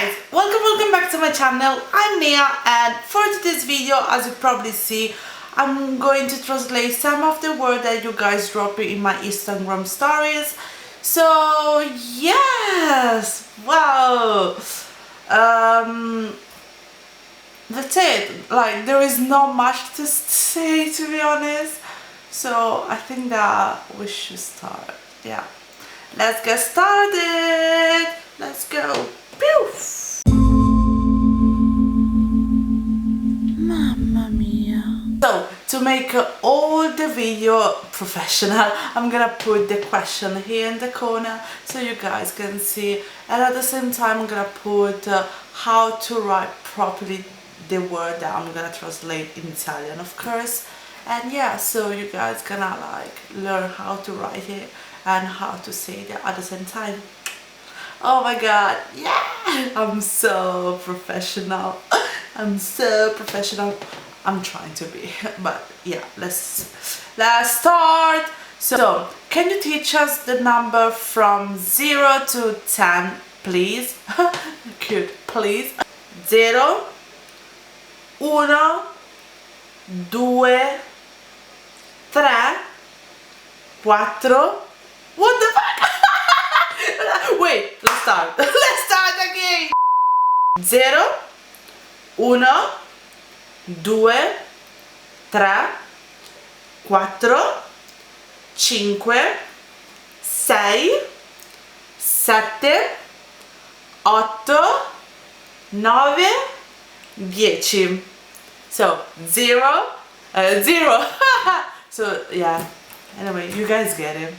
guys, welcome back to my channel. I'm Nia, and for today's video, as you probably see, I'm going to translate some of the words that you guys drop in my Instagram stories. So yes, wow, that's it. Like, there is not much to say, to be honest, so I think that we should start. Yeah, let's get started. Let's go. Poof. Mamma mia. So, to make all the video professional, I'm gonna put the question here in the corner so you guys can see, and at the same time I'm gonna put how to write properly the word that I'm gonna translate in Italian, of course. And yeah, so you guys gonna like learn how to write it and how to say it at the same time. Oh my god, yeah! I'm so professional. I'm so professional. I'm trying to be, but yeah, let's start. So, can you teach us the number from 0 to 10, please? Cute, please. 0, 1, 2, 3, 4. What the fuck? Wait, let's start. Let's start again. 0, 1, 2, 3, 4, 5, 6, 7, 8, 9, 10. So 0, 0. So yeah, anyway, you guys get it.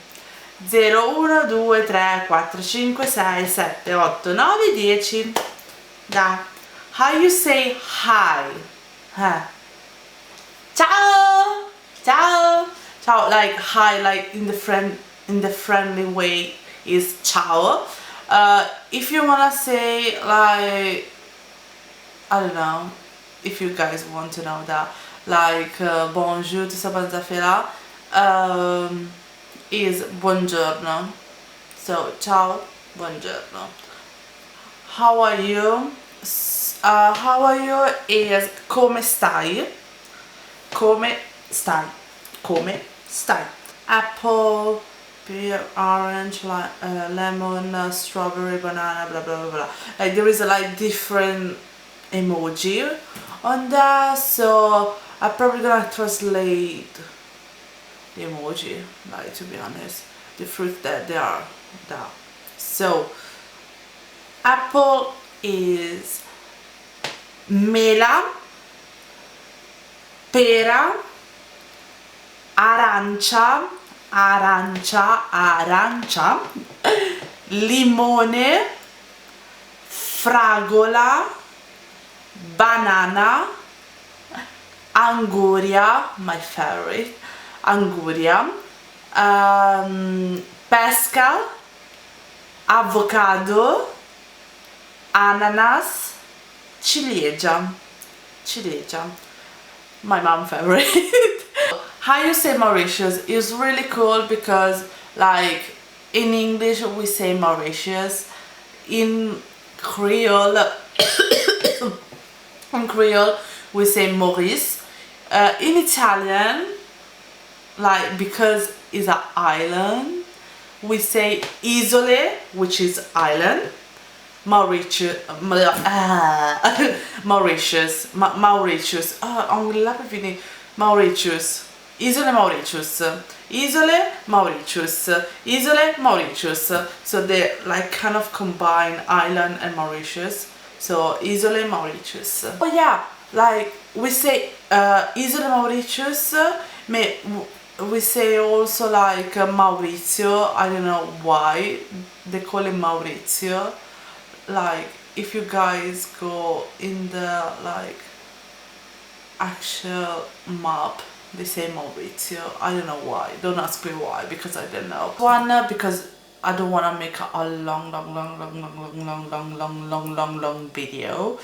0, 1, 2, 3, 4, 5, 6, 7, 8, 9, 10. Da. How you say hi? Huh. Ciao! Ciao! Ciao, like hi, like in the friendly way is ciao. If you wanna say like, I don't know, if you guys want to know that, like bonjour, tout ça, ça fait là, is buongiorno. So ciao, buongiorno. How are you? How are you is come stai? Come stai? Come stai? Apple, pear, orange, lemon, strawberry, banana, blah blah blah blah. Like there is like different emoji on that, so I'm probably gonna translate the emoji, like, to be honest, the fruit that they are that. So apple is mela, pera, arancia, limone, fragola, banana, anguria, my favorite, anguria, pesca, avocado, ananas, ciliegia, my mom favorite. How you say Mauritius is really cool because, like, in English we say Mauritius, in Creole we say Maurice, in Italian, like, because it's an island, we say isole, which is island. Mauritius, anglais per finire, Mauritius, Isole Mauritius, so they like kind of combine island and Mauritius, so Isole Mauritius. Oh yeah, like we say Isole Mauritius, we say also like Maurizio. I don't know why they call it Maurizio. Like, if you guys go in the like actual map, they say Maurizio. I don't know why. Don't ask me why, because I don't know. One, because I don't want to make a long video.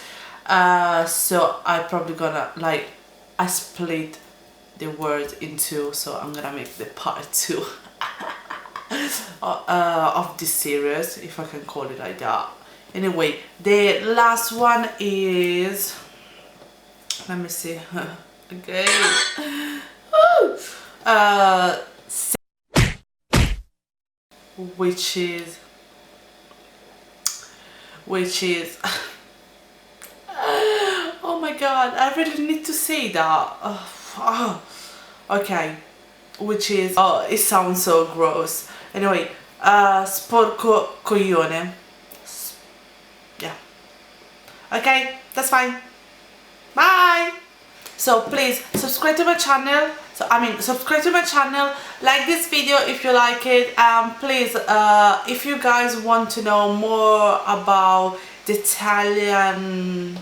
So I probably gonna like, I split the word in two, so I'm gonna make the part 2 of this series, if I can call it like that. Anyway, the last one is, let me see. Okay. Woo! Which is oh my god, I really need to say that. Okay, which is, oh, it sounds so gross. Anyway, sporco coglione. Yeah. Okay, that's fine. Bye. So please subscribe to my channel. Subscribe to my channel, like this video if you like it, and please, if you guys want to know more about the Italian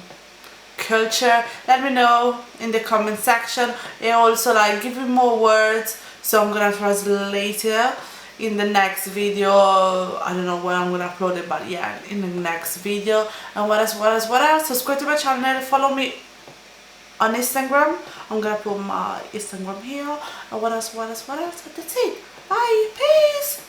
culture, let me know in the comment section. And also, like, give me more words, so I'm gonna translate it in the next video. I don't know when I'm gonna upload it, but yeah, in the next video. And what else? Subscribe to my channel, follow me on Instagram. I'm gonna put my Instagram here. And what else? That's it. Bye. Peace.